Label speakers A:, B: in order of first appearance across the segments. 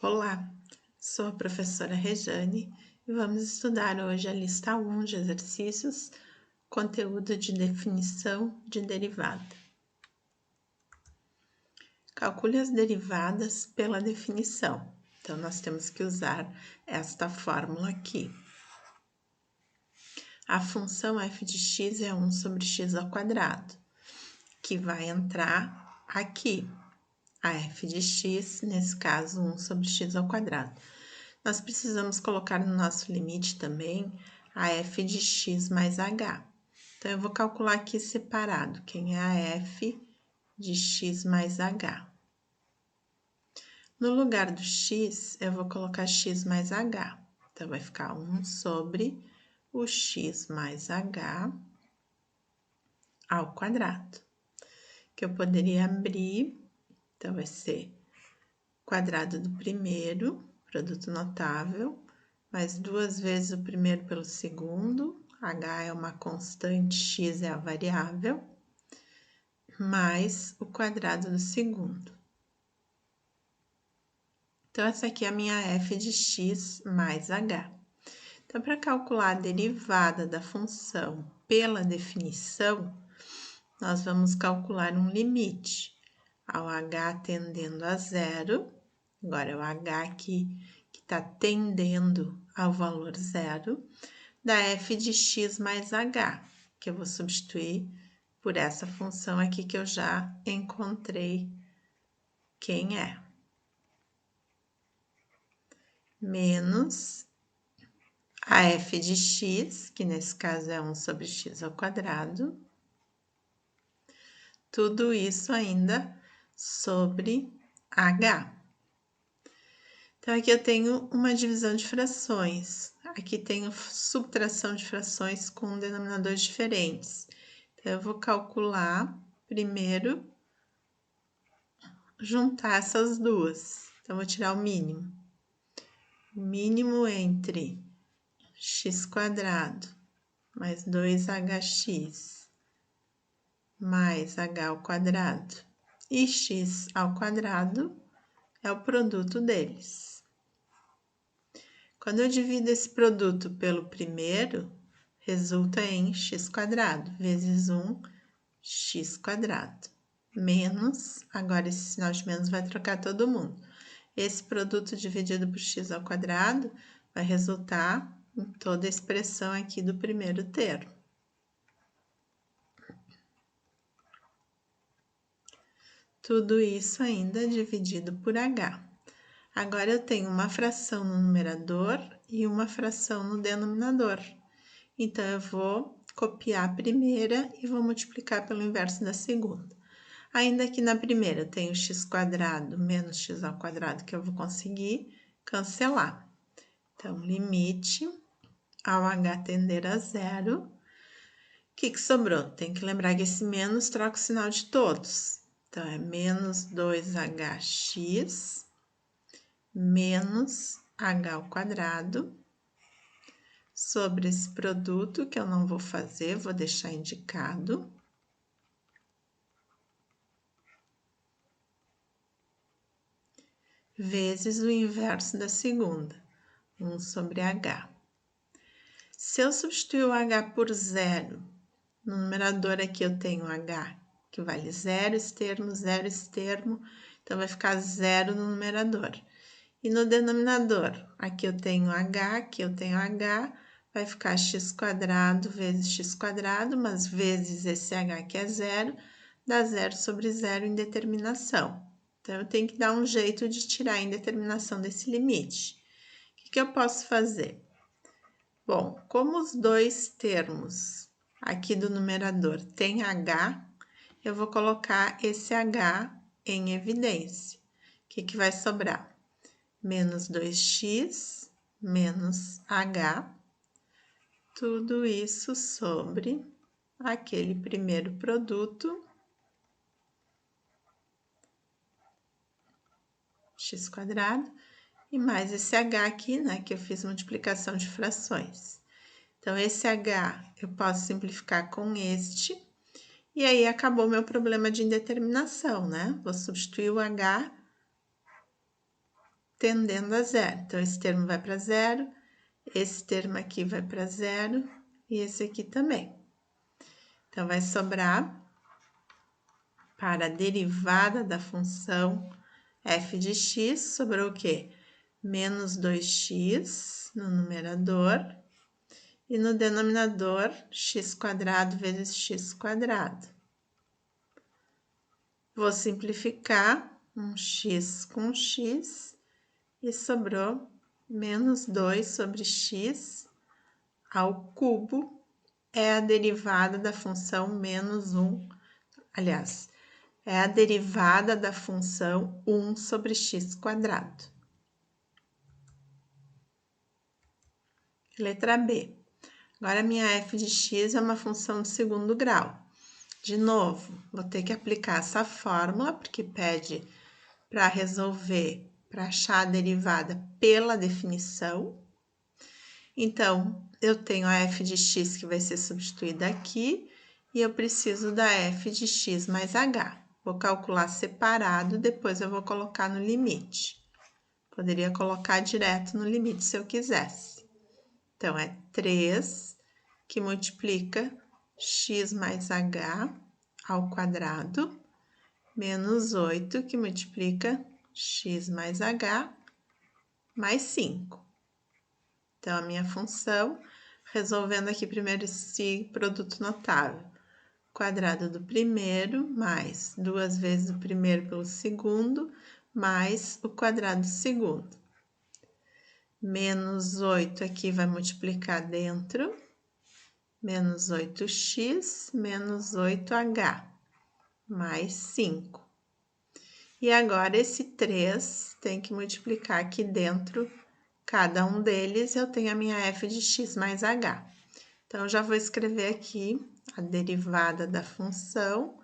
A: Olá, sou a professora Rejane e vamos estudar hoje a lista 1 de exercícios, conteúdo de definição de derivada. Calcule as derivadas pela definição. Então, nós temos que usar esta fórmula aqui. A função f de x é 1 sobre x ao quadrado, que vai entrar aqui. A f de x, nesse caso, 1 sobre x ao quadrado. Nós precisamos colocar no nosso limite também a f de x mais h. Então, eu vou calcular aqui separado quem é a f de x mais h. No lugar do x, eu vou colocar x mais h. Então, vai ficar 1 sobre o x mais h ao quadrado. Que eu poderia abrir, então vai ser quadrado do primeiro, produto notável, mais 2 vezes o primeiro pelo segundo, h é uma constante, x é a variável, mais o quadrado do segundo. Então, essa aqui é a minha f de x mais h. Então, para calcular a derivada da função pela definição, nós vamos calcular um limite ao h tendendo a zero. Agora, é o h aqui que está tendendo ao valor zero, da f de x mais h, que eu vou substituir por essa função aqui que eu já encontrei quem é. Menos a f de x, que nesse caso é 1 sobre x ao quadrado. Tudo isso ainda sobre h. Então, aqui eu tenho uma divisão de frações. Aqui tenho subtração de frações com denominadores diferentes. Então, eu vou calcular primeiro, juntar essas duas. Então, vou tirar o mínimo. O mínimo entre x² mais 2hx mais h ao quadrado e x ao quadrado é o produto deles. Quando eu divido esse produto pelo primeiro, resulta em x² vezes 1x², menos, agora esse sinal de menos vai trocar todo mundo. Esse produto dividido por x ao quadrado vai resultar em toda a expressão aqui do primeiro termo. Tudo isso ainda dividido por h. Agora, eu tenho uma fração no numerador e uma fração no denominador. Então, eu vou copiar a primeira e vou multiplicar pelo inverso da segunda. Ainda que na primeira eu tenho x² menos x ao quadrado, que eu vou conseguir cancelar. Então, limite ao h tender a zero. O que sobrou? Tem que lembrar que esse menos troca o sinal de todos. Então, é menos 2hx menos h ao quadrado sobre esse produto, que eu não vou fazer, vou deixar indicado, vezes o inverso da segunda, 1 sobre h. Se eu substituir o h por zero, no numerador aqui eu tenho h, que vale zero esse termo, então vai ficar zero no numerador. E no denominador, aqui eu tenho h, aqui eu tenho h, vai ficar x² vezes x², mas vezes esse h que é zero, dá 0 sobre 0 em determinação. Então, eu tenho que dar um jeito de tirar a indeterminação desse limite. O que eu posso fazer? Bom, como os dois termos aqui do numerador tem h, eu vou colocar esse h em evidência. O que vai sobrar? Menos 2x menos h, tudo isso sobre aquele primeiro produto, x², e mais esse h aqui, né, que eu fiz multiplicação de frações. Então, esse h eu posso simplificar com este, e aí acabou meu problema de indeterminação, né? Vou substituir o h tendendo a zero. Então, esse termo vai para zero, esse termo aqui vai para zero e esse aqui também. Então, vai sobrar para a derivada da função f de x, sobrou o quê? Menos 2x no numerador e no denominador x² vezes x². Vou simplificar um x com x e sobrou menos 2 sobre x ao cubo é a derivada da função menos 1, aliás, é a derivada da função 1 sobre x². Letra B. Agora, minha f de x é uma função de segundo grau. De novo, vou ter que aplicar essa fórmula, porque pede para resolver, para achar a derivada pela definição. Então, eu tenho a f de x que vai ser substituída aqui, e eu preciso da f de x mais h. Vou calcular separado, depois eu vou colocar no limite. Poderia colocar direto no limite se eu quisesse. Então, é 3 que multiplica x mais h ao quadrado, menos 8 que multiplica x mais h mais 5. Então, a minha função, resolvendo aqui primeiro esse produto notável, quadrado do primeiro mais 2 vezes o primeiro pelo segundo, mais o quadrado do segundo. Menos 8 aqui vai multiplicar dentro, menos 8x, menos 8h, mais 5. E agora, esse 3 tem que multiplicar aqui dentro, cada um deles, eu tenho a minha f de x mais h. Então, eu já vou escrever aqui a derivada da função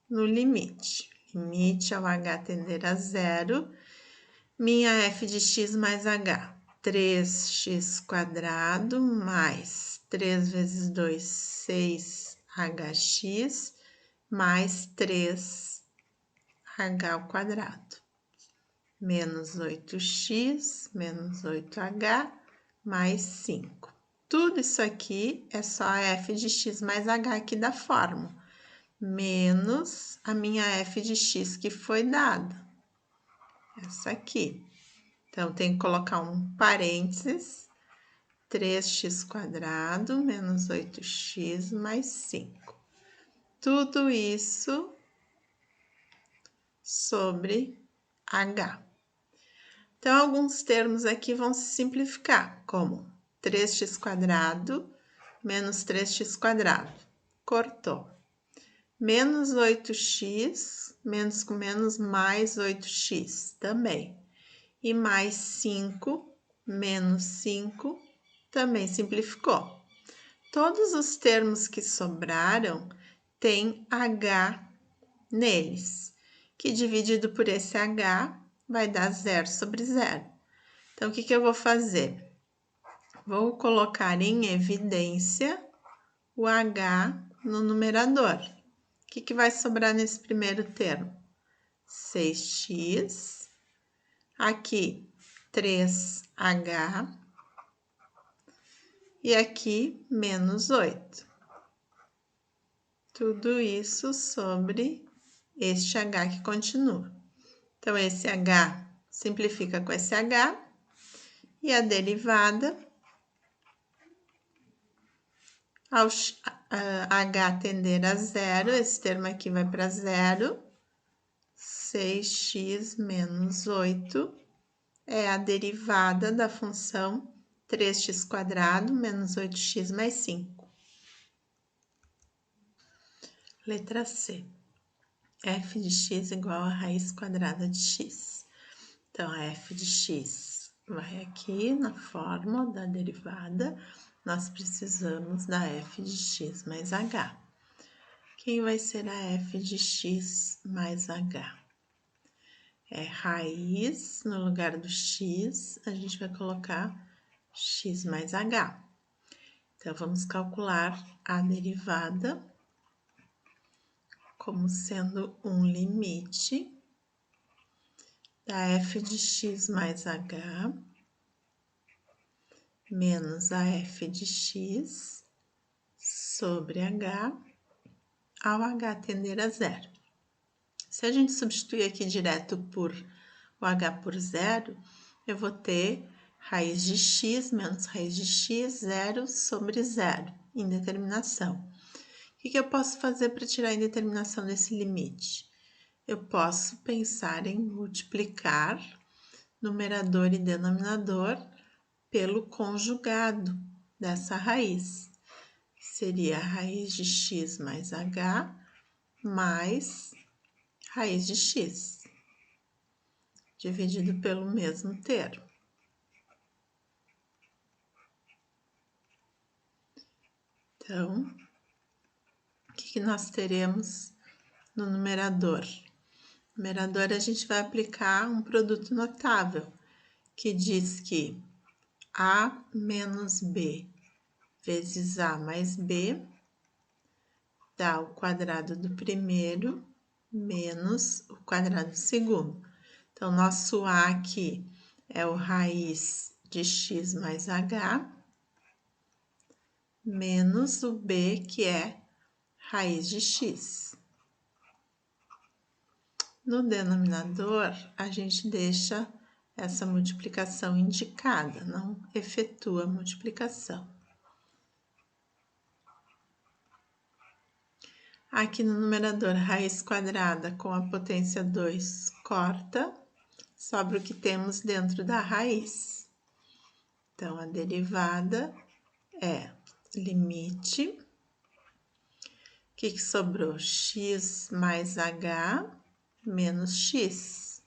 A: no limite. Limite ao h tender a zero, minha f de x mais h, 3x² mais 3 vezes 2, 6hx, mais 3h ao quadrado, menos 8x, menos 8h, mais 5. Tudo isso aqui é só a f de x mais h aqui da fórmula, menos a minha f de x que foi dada, essa aqui. Então, tem que colocar um parênteses, 3x² menos 8x mais 5. Tudo isso sobre h. Então, alguns termos aqui vão se simplificar, como 3x² menos 3x². Cortou. Menos 8x, menos com menos, mais 8x também. E mais 5, menos 5, também simplificou. Todos os termos que sobraram têm h neles, que dividido por esse h vai dar 0 sobre 0. Então, o que eu vou fazer? Vou colocar em evidência o h no numerador. O que vai sobrar nesse primeiro termo? 6x, aqui 3h e aqui menos 8. Tudo isso sobre este h que continua. Então, esse h simplifica com esse h e a derivada, ao h tender a zero, esse termo aqui vai para zero, 6x menos 8 é a derivada da função 3x² menos 8x mais 5. Letra C. F de x igual a raiz quadrada de x. Então, a f de x vai aqui na fórmula da derivada, nós precisamos da f de x mais h. Quem vai ser a f de x mais h? É raiz, no lugar do x, a gente vai colocar x mais h. Então, vamos calcular a derivada como sendo um limite da f de x mais h menos a f de x sobre h ao h tender a zero. Se a gente substituir aqui direto por o h por zero, eu vou ter raiz de x menos raiz de x, zero sobre zero, indeterminação. O que eu posso fazer para tirar a indeterminação desse limite? Eu posso pensar em multiplicar numerador e denominador pelo conjugado dessa raiz. Seria a raiz de x mais h mais raiz de x, dividido pelo mesmo termo. Então, o que nós teremos no numerador? No numerador, a gente vai aplicar um produto notável, que diz que a menos b vezes a mais b dá o quadrado do primeiro menos o quadrado do segundo. Então, nosso a aqui é o raiz de x mais h, menos o b, que é raiz de x. No denominador, a gente deixa essa multiplicação indicada, não efetua a multiplicação. Aqui no numerador, raiz quadrada com a potência 2 corta, sobra o que temos dentro da raiz. Então, a derivada é limite. O que sobrou? X mais h menos x.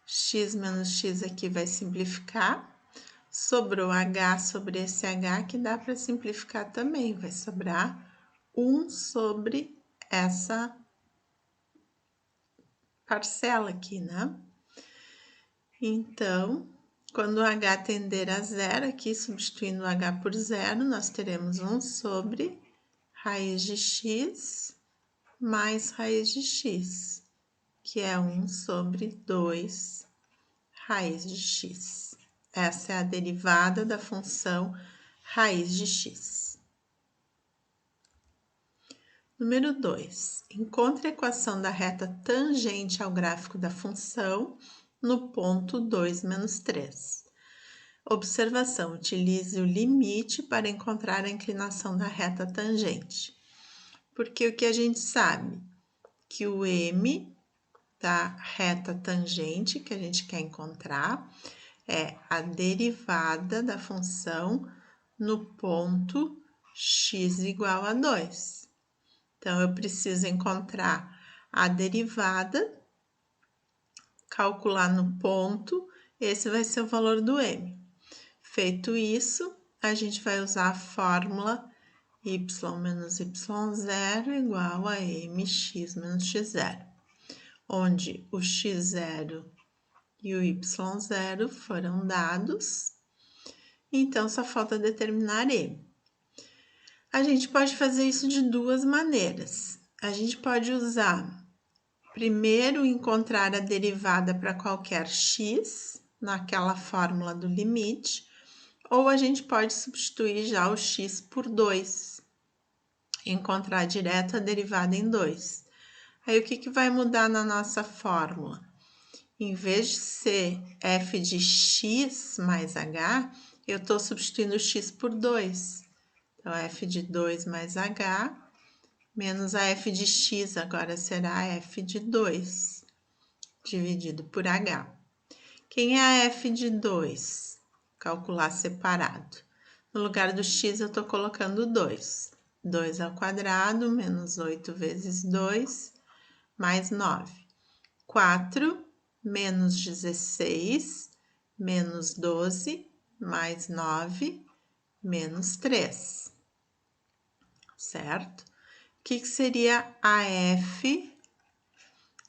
A: X menos x aqui vai simplificar. Sobrou h sobre esse h, que dá para simplificar também. Vai sobrar 1 sobre essa parcela aqui, né? Então, quando o h tender a zero, aqui substituindo o h por zero, nós teremos 1 sobre raiz de x mais raiz de x, que é 1 sobre 2 raiz de x. Essa é a derivada da função raiz de x. Número 2. Encontre a equação da reta tangente ao gráfico da função no ponto 2 menos 3. Observação: utilize o limite para encontrar a inclinação da reta tangente. Porque o que a gente sabe? Que o m da reta tangente que a gente quer encontrar é a derivada da função no ponto x igual a 2. Então, eu preciso encontrar a derivada, calcular no ponto, esse vai ser o valor do m. Feito isso, a gente vai usar a fórmula y menos y0 igual a mx menos x0, onde o x0 e o y0 foram dados, então só falta determinar m. A gente pode fazer isso de duas maneiras. A gente pode usar, primeiro, encontrar a derivada para qualquer x, naquela fórmula do limite, ou a gente pode substituir já o x por 2, encontrar direto a derivada em 2. Aí, o que vai mudar na nossa fórmula? Em vez de ser f de x mais h, eu estou substituindo x por 2. Então, f de 2 mais h, menos a f de x, agora será f de 2, dividido por h. Quem é a f de 2? Calcular separado. No lugar do x, eu estou colocando 2. 2 ao quadrado, menos 8 vezes 2, mais 9. 4 menos 16, menos 12, mais 9, menos 3. Certo? O que seria a f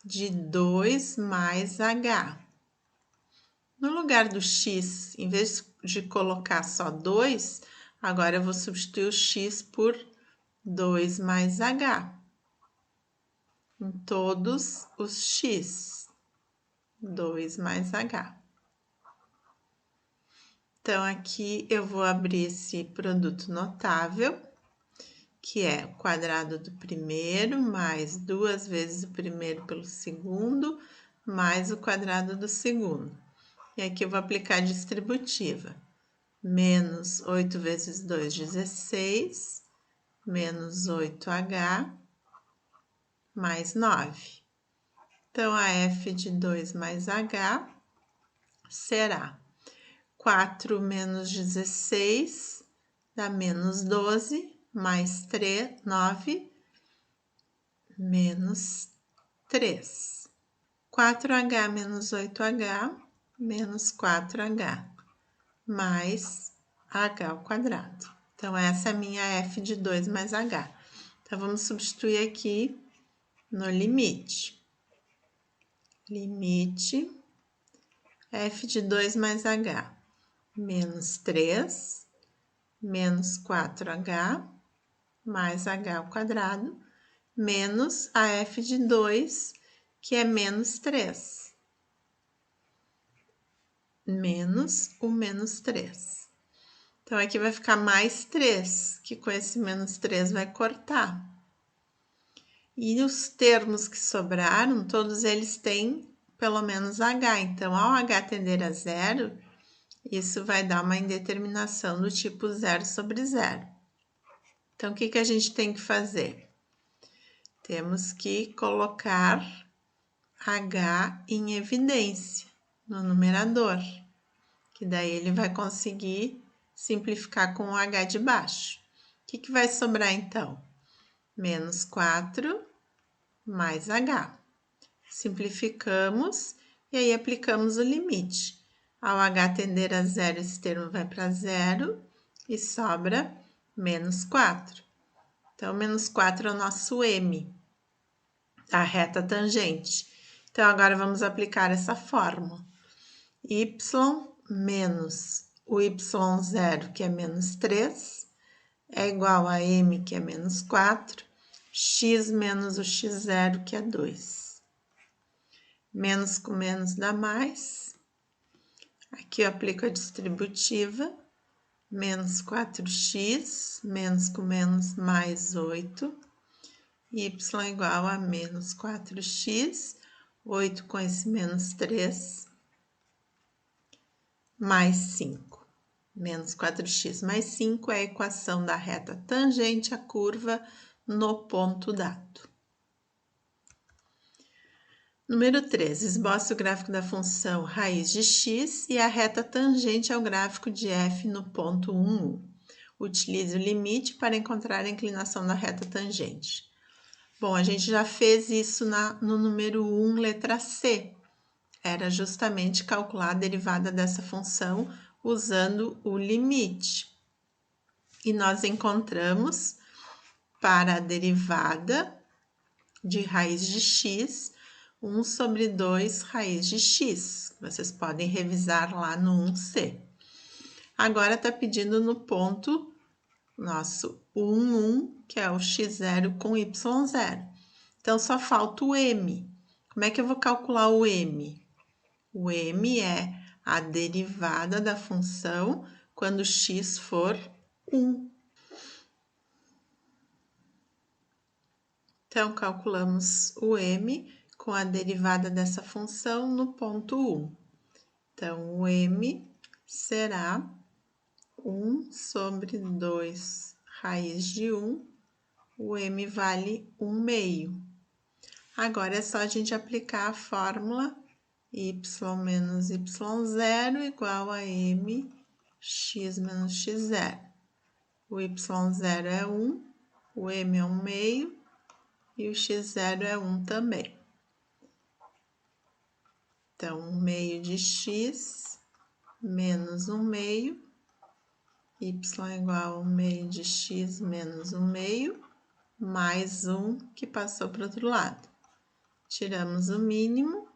A: de 2 mais h? No lugar do x, em vez de colocar só 2, agora eu vou substituir o x por 2 mais h, em todos os x, 2 mais h. Então, aqui eu vou abrir esse produto notável, que é o quadrado do primeiro, mais 2 vezes o primeiro pelo segundo, mais o quadrado do segundo. E aqui eu vou aplicar a distributiva. Menos 8 vezes 2, 16, menos 8h, mais 9. Então, a f de 2 mais h será 4 menos 16, dá menos 12, mais 3, 9, menos 3. 4h menos 8h, menos 4h, mais h ao quadrado. Então, essa é a minha f de 2 mais h. Então, vamos substituir aqui no limite. Limite f de 2 mais h, menos 3, menos 4h, mais h ao quadrado, menos a f de 2, que é menos 3. Menos o menos 3. Então, aqui vai ficar mais 3, que com esse menos 3 vai cortar. E os termos que sobraram, todos eles têm pelo menos h. Então, ao h tender a zero, isso vai dar uma indeterminação do tipo 0 sobre 0. Então, o que a gente tem que fazer? Temos que colocar h em evidência no numerador, que daí ele vai conseguir simplificar com o h de baixo. O que vai sobrar então? Menos 4 mais h. Simplificamos e aí aplicamos o limite. Ao h tender a zero, esse termo vai para zero e sobra menos 4. Então, menos 4 é o nosso m, a reta tangente. Então, agora vamos aplicar essa fórmula. Y menos o y0, que é menos 3, é igual a m, que é menos 4, x menos o x0, que é 2. Menos com menos dá mais. Aqui eu aplico a distributiva. Menos 4x, menos com menos, mais 8. Y igual a menos 4x, 8 com esse menos 3, mais 5. Menos 4x mais 5 é a equação da reta tangente à curva no ponto dado. Número 3. Esboce o gráfico da função raiz de x e a reta tangente ao gráfico de f no ponto 1, 1. Utilize o limite para encontrar a inclinação da reta tangente. Bom, a gente já fez isso no número 1, letra C. Era justamente calcular a derivada dessa função usando o limite. E nós encontramos para a derivada de raiz de x, 1 sobre 2 raiz de x. Vocês podem revisar lá no 1C. Agora está pedindo no ponto nosso 1, 1, que é o x0 com y0. Então, só falta o m. Como é que eu vou calcular o m? O m é a derivada da função quando x for 1. Então, calculamos o m com a derivada dessa função no ponto 1. Então, o m será 1 sobre 2 raiz de 1. O m vale 1 meio. Agora, é só a gente aplicar a fórmula y menos y0 igual a m x menos x0. O y0 é 1, o m é 1 meio e o x0 é 1 também. Então, 1 meio de x menos 1 meio, y igual a 1 meio de x menos 1 meio, mais 1 que passou para o outro lado. Tiramos o mínimo,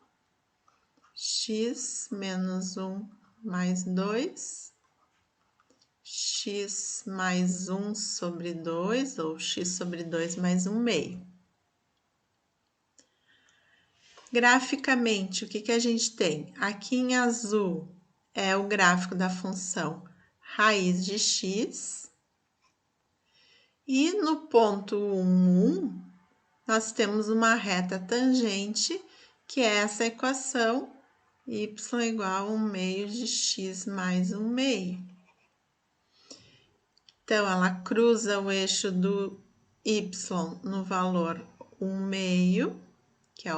A: x menos 1 mais 2, x mais 1 sobre 2, ou x sobre 2 mais 1 meio. Graficamente, o que a gente tem? Aqui em azul é o gráfico da função raiz de x. E no ponto 1, nós temos uma reta tangente, que é essa equação y igual a 1 meio de x mais 1 meio. Então, ela cruza o eixo do y no valor 1 meio, que é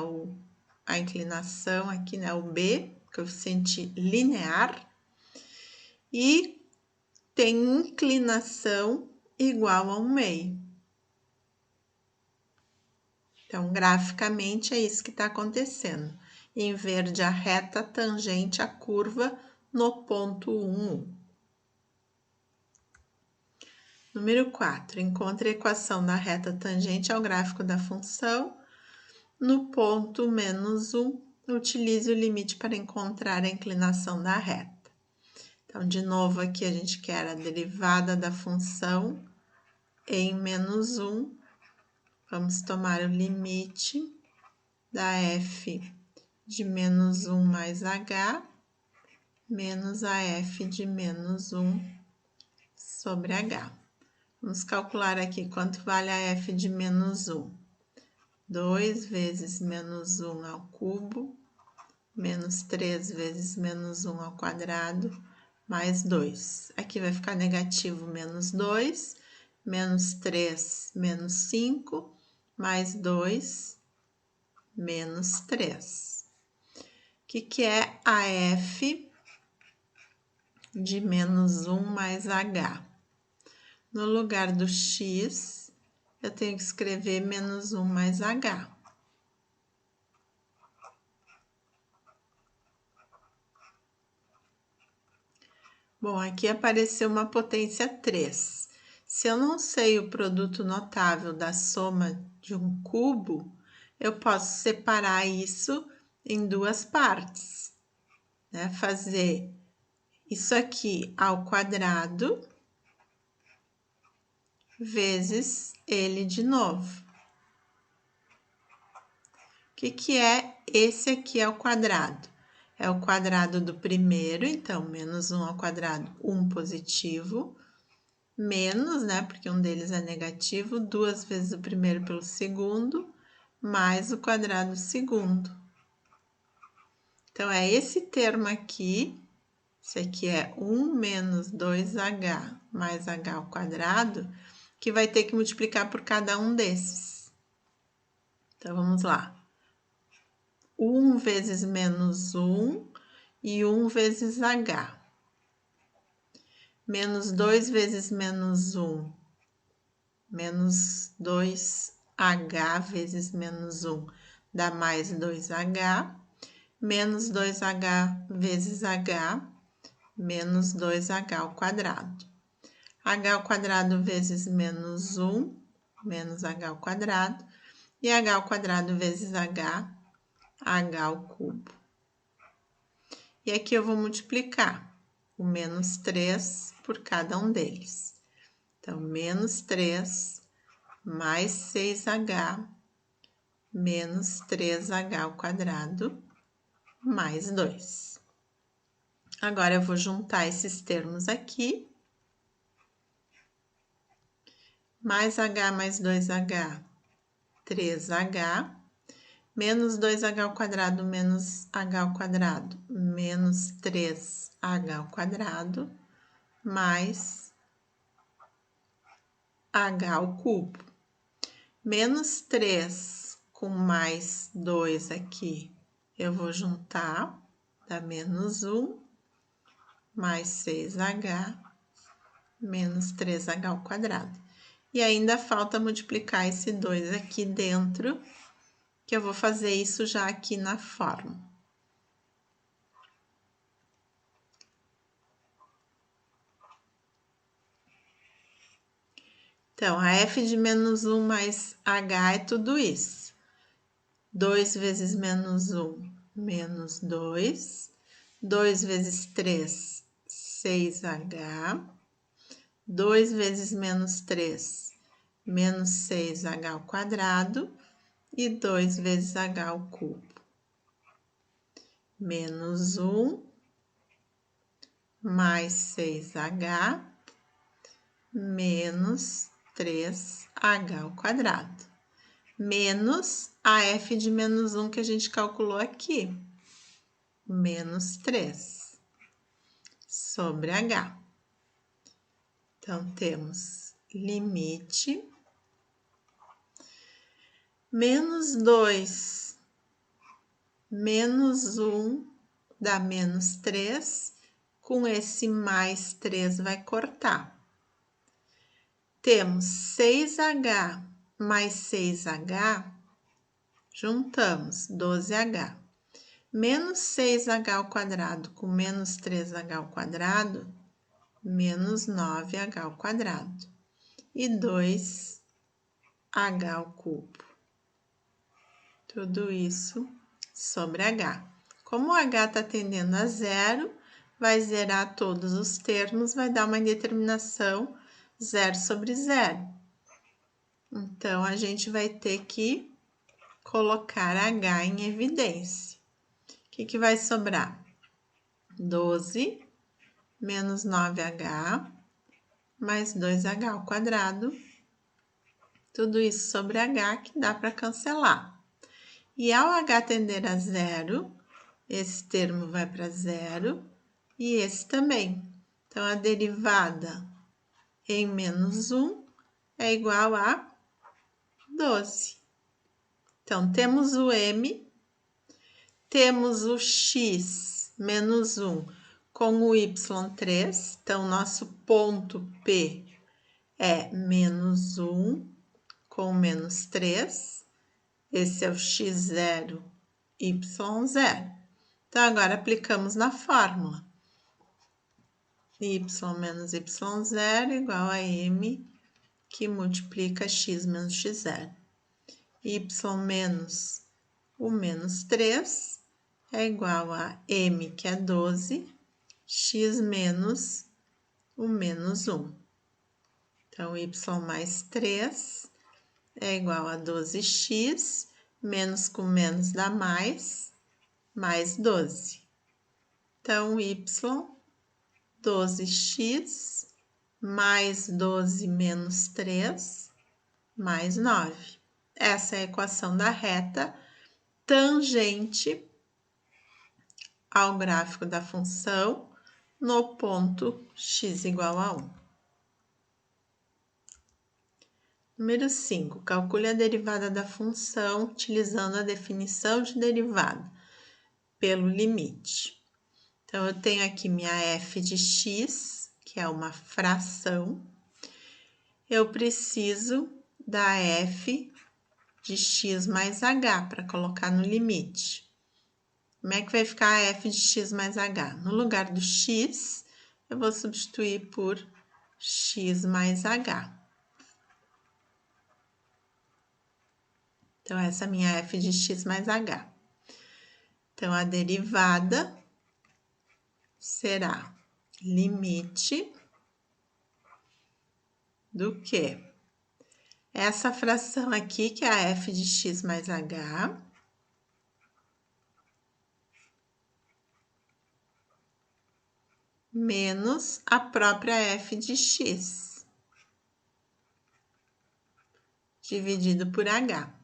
A: a inclinação aqui, né, o b, coeficiente linear, e tem inclinação igual a 1 meio. Então, graficamente, é isso que está acontecendo. Em verde, a reta tangente à curva no ponto 1. Número 4. Encontre a equação da reta tangente ao gráfico da função. No ponto menos 1, utilize o limite para encontrar a inclinação da reta. Então, de novo, aqui a gente quer a derivada da função em menos 1. Vamos tomar o limite da f de menos 1 mais h, menos a f de menos 1 sobre h. Vamos calcular aqui quanto vale a f de menos 1. 2 vezes menos 1 ao cubo, menos 3 vezes menos 1 ao quadrado, mais 2. Aqui vai ficar negativo menos 2, menos 3, menos 5, mais 2, menos 3. O que é a f de menos 1 mais h? No lugar do x, eu tenho que escrever menos 1 mais h. Bom, aqui apareceu uma potência 3. Se eu não sei o produto notável da soma de um cubo, eu posso separar isso em duas partes, né? Fazer isso aqui ao quadrado vezes ele de novo. O que é esse aqui ao quadrado? É o quadrado do primeiro, então, menos 1 ao quadrado, 1 positivo, menos, né, porque um deles é negativo, 2 vezes o primeiro pelo segundo, mais o quadrado do segundo. Então, é esse termo aqui, esse aqui é 1 menos 2h mais h ao quadrado, que vai ter que multiplicar por cada um desses. Então, vamos lá. 1 vezes menos 1 e 1 vezes h. Menos 2 vezes menos 1, menos 2h vezes menos 1 dá mais 2h, menos 2h vezes h, menos 2h ao quadrado. H ao quadrado vezes menos 1, menos h ao quadrado, e h ao quadrado vezes h, h ao cubo. E aqui eu vou multiplicar o menos 3 por cada um deles. Então, menos 3 mais 6h menos 3h ao quadrado mais 2. Agora, eu vou juntar esses termos aqui. Mais h mais 2h, 3h, menos 2h ao quadrado menos h ao quadrado, menos 3h ao quadrado, mais h ao cubo. Menos 3 com mais 2 aqui, eu vou juntar, dá menos 1, mais 6h, menos 3h ao quadrado. E ainda falta multiplicar esse 2 aqui dentro, que eu vou fazer isso já aqui na fórmula. Então, a f de menos 1 mais h é tudo isso. 2 vezes menos 1, menos 2. 2 vezes 3, 6h. 2 vezes menos 3, menos 6h ao quadrado, e 2 vezes h ao cubo. Menos 1, mais 6h, menos 3h ao quadrado. Menos a f de menos 1 que a gente calculou aqui. Menos 3 sobre h. Então, temos limite menos 2 menos 1 dá menos 3, com esse mais 3 vai cortar. Temos 6h mais 6h, juntamos 12h. Menos 6h ao quadrado com menos 3h ao quadrado, menos 9h ao quadrado. E 2h ao cubo. Tudo isso sobre h. Como o h está tendendo a zero, vai zerar todos os termos, vai dar uma indeterminação 0 sobre 0. Então, a gente vai ter que colocar h em evidência. O que vai sobrar? 12 menos 9h mais 2h ao quadrado. Tudo isso sobre h que dá para cancelar. E ao h tender a zero, esse termo vai para zero e esse também. Então, a derivada em menos 1 é igual a 12. Então, temos o m, temos o x menos 1 com o y3. Então, nosso ponto P é menos 1 com menos 3. Esse é o x0, y0. Então, agora aplicamos na fórmula. Y menos y0 igual a m, que multiplica x menos x0. Y menos o menos 3 é igual a m, que é 12, x menos o menos 1. Então, y mais 3 é igual a 12x, menos com menos dá mais 12. Então, y, 12x, mais 12 menos 3, mais 9. Essa é a equação da reta tangente ao gráfico da função no ponto x igual a 1. Número 5. Calcule a derivada da função utilizando a definição de derivada pelo limite. Então, eu tenho aqui minha f de x, que é uma fração. Eu preciso da f de x mais h para colocar no limite. Como é que vai ficar a f de x mais h? No lugar do x, eu vou substituir por x mais h. Então, essa é a minha f de x mais h. Então, a derivada será limite do quê? Essa fração aqui, que é a f de x mais h, menos a própria f de x, dividido por h.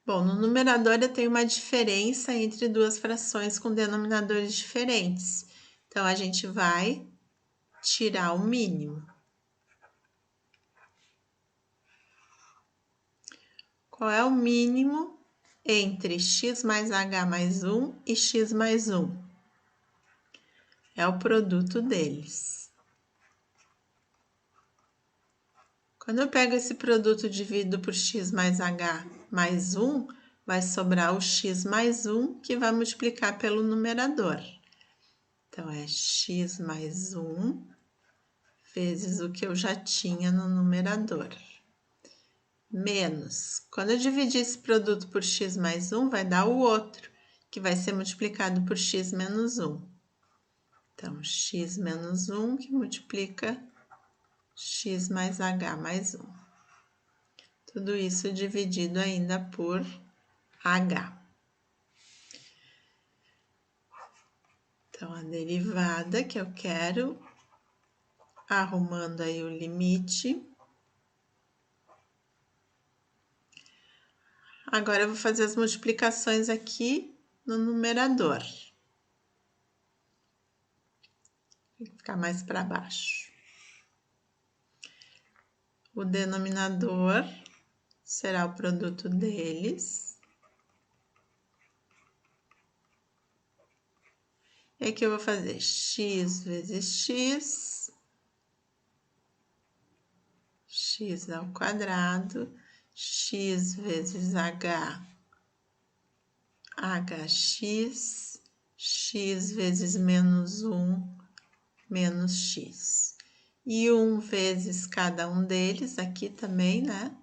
A: Bom, no numerador eu tenho uma diferença entre duas frações com denominadores diferentes. Então, a gente vai tirar o mínimo. Qual é o mínimo entre x mais h mais 1 e x mais 1? É o produto deles. Quando eu pego esse produto e divido por x mais h mais 1, vai sobrar o x mais 1, que vai multiplicar pelo numerador. Então, é x mais 1 vezes o que eu já tinha no numerador. Menos, quando eu dividir esse produto por x mais 1, vai dar o outro, que vai ser multiplicado por x menos 1. Então, x menos 1 que multiplica x mais h mais 1. Tudo isso dividido ainda por h. Então, a derivada que eu quero, arrumando aí o limite. Agora, eu vou fazer as multiplicações aqui no numerador. Tem que ficar mais para baixo. O denominador será o produto deles. E aqui eu vou fazer x vezes x ao quadrado, x vezes h, hx, x vezes menos 1, menos x. E 1 vezes cada um deles, aqui também, né?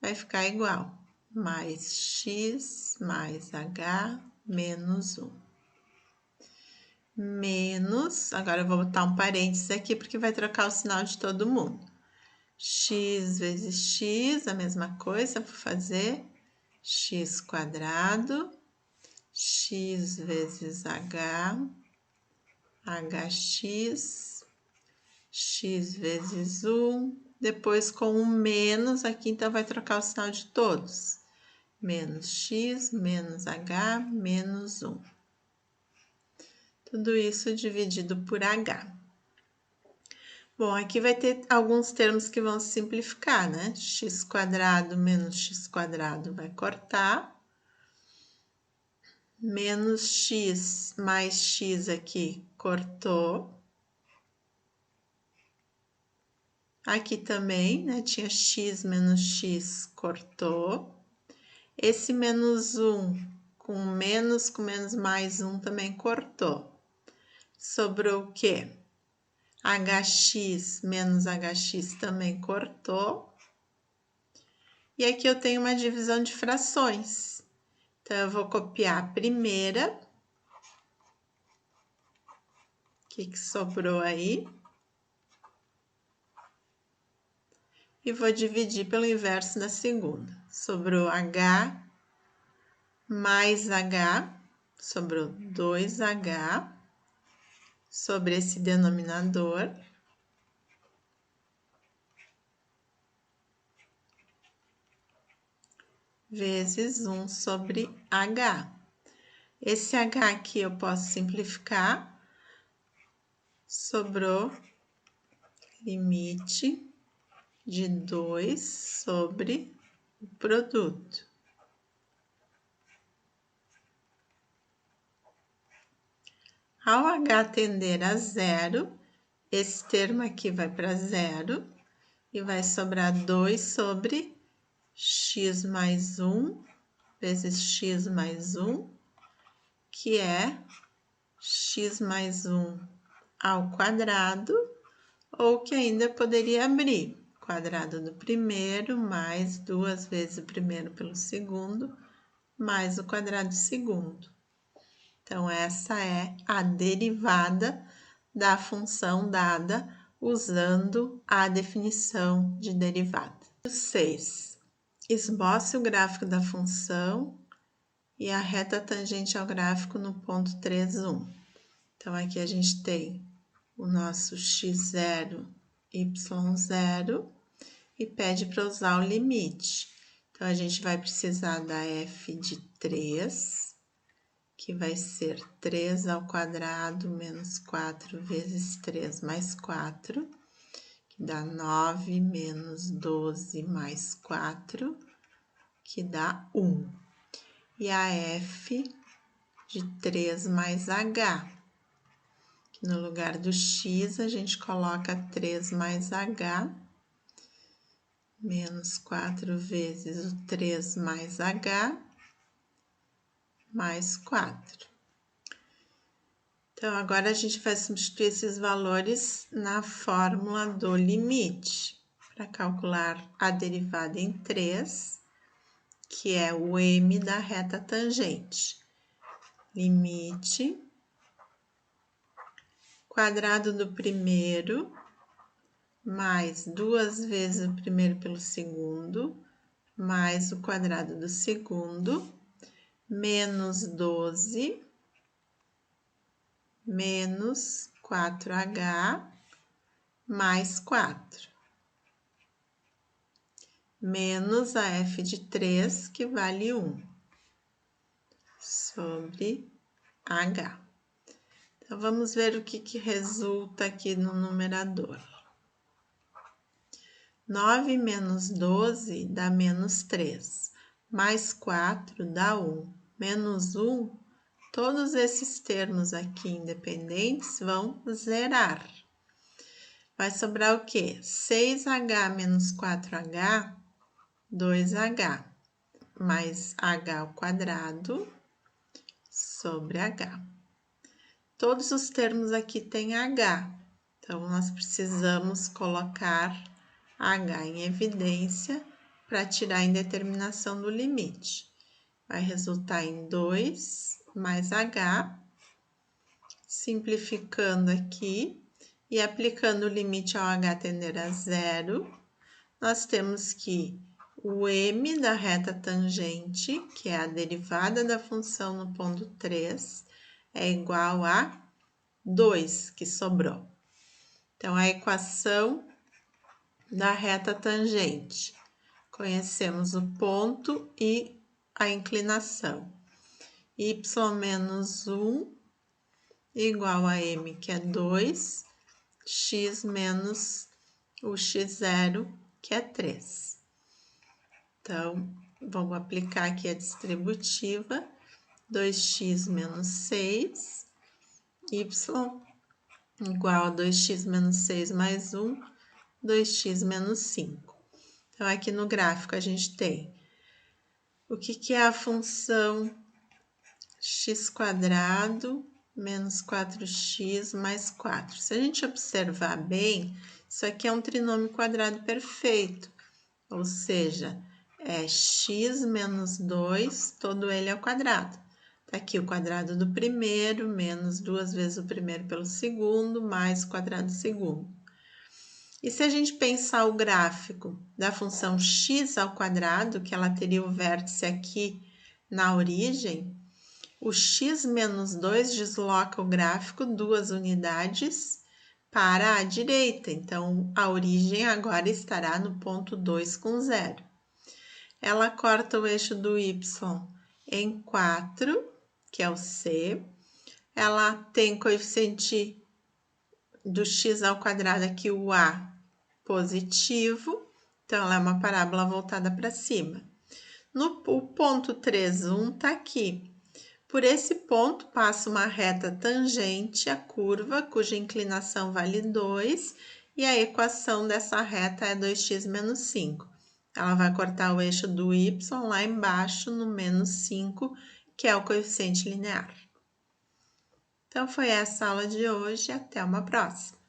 A: Vai ficar igual, mais x mais h menos 1. Menos, agora eu vou botar um parênteses aqui, porque vai trocar o sinal de todo mundo. X vezes x, a mesma coisa, vou fazer x quadrado, x vezes h, hx, x vezes 1, depois com um menos aqui, então vai trocar o sinal de todos. Menos x, menos h, menos 1. Tudo isso dividido por h. Bom, aqui vai ter alguns termos que vão se simplificar, né? X quadrado menos x quadrado vai cortar. Menos x mais x aqui cortou. Aqui também, né? Tinha x menos x, cortou. Esse menos 1 com menos mais 1 também cortou. Sobrou o quê? Hx menos hx também cortou. E aqui eu tenho uma divisão de frações. Então, eu vou copiar a primeira. O que sobrou aí? E vou dividir pelo inverso da segunda. Sobrou h mais h, sobrou 2h sobre esse denominador. Vezes 1 sobre h. Esse h aqui eu posso simplificar. Sobrou limite de 2 sobre o produto. Ao h tender a zero, esse termo aqui vai para zero e vai sobrar 2 sobre x mais 1 vezes x mais 1, que é x mais 1 ao quadrado, ou que ainda poderia abrir quadrado do primeiro mais 2 vezes o primeiro pelo segundo, mais o quadrado do segundo. Então, essa é a derivada da função dada usando a definição de derivada. 6. Esboce o gráfico da função e a reta tangente ao gráfico no ponto 3, 1. Então, aqui a gente tem o nosso x0, y0 e pede para usar o limite. Então, a gente vai precisar da f de 3, que vai ser 3 ao quadrado menos 4 vezes 3 mais 4, que dá 9 menos 12 mais 4, que dá 1. E a f de 3 mais h, que no lugar do x a gente coloca 3 mais h, menos 4 vezes o 3 mais h, mais 4. Então, agora a gente vai substituir esses valores na fórmula do limite, para calcular a derivada em 3, que é o m da reta tangente. Limite, quadrado do primeiro, mais 2 vezes o primeiro pelo segundo, mais o quadrado do segundo, menos 12, menos 4h, mais 4, menos a f de 3, que vale 1, sobre h. Então, vamos ver o que resulta aqui no numerador. 9 menos 12 dá menos 3, mais 4 dá 1, menos 1, todos esses termos aqui independentes vão zerar. Vai sobrar o quê? 6h menos 4h, 2h, mais h ao quadrado sobre h. Todos os termos aqui têm h, então nós precisamos colocar h em evidência para tirar a indeterminação do limite. Vai resultar em 2 mais h, simplificando aqui e aplicando o limite ao h tender a 0, nós temos que o m da reta tangente, que é a derivada da função no ponto 3, é igual a 2, que sobrou. Então, a equação da reta tangente. Conhecemos o ponto e a inclinação. Y menos 1 igual a m, que é 2, x menos o x0, que é 3. Então, vamos aplicar aqui a distributiva. 2x menos 6, y igual a 2x menos 6 mais 1, 2x menos 5. Então, aqui no gráfico a gente tem o que é a função x² menos 4x mais 4. Se a gente observar bem, isso aqui é um trinômio quadrado perfeito, ou seja, é x menos 2, todo ele ao quadrado. Tá aqui o quadrado do primeiro, menos 2 vezes o primeiro pelo segundo, mais o quadrado do segundo. E se a gente pensar o gráfico da função x ao quadrado, que ela teria o vértice aqui na origem, o x menos 2 desloca o gráfico 2 unidades para a direita. Então, a origem agora estará no ponto 2 com 0. Ela corta o eixo do y em 4, que é o c. Ela tem coeficiente do x ao quadrado aqui, o a, positivo. Então, ela é uma parábola voltada para cima. O ponto 3, 1 está aqui. Por esse ponto, passa uma reta tangente à curva, cuja inclinação vale 2, e a equação dessa reta é 2x menos 5. Ela vai cortar o eixo do y lá embaixo, no menos 5, que é o coeficiente linear. Então, foi essa a aula de hoje. Até uma próxima!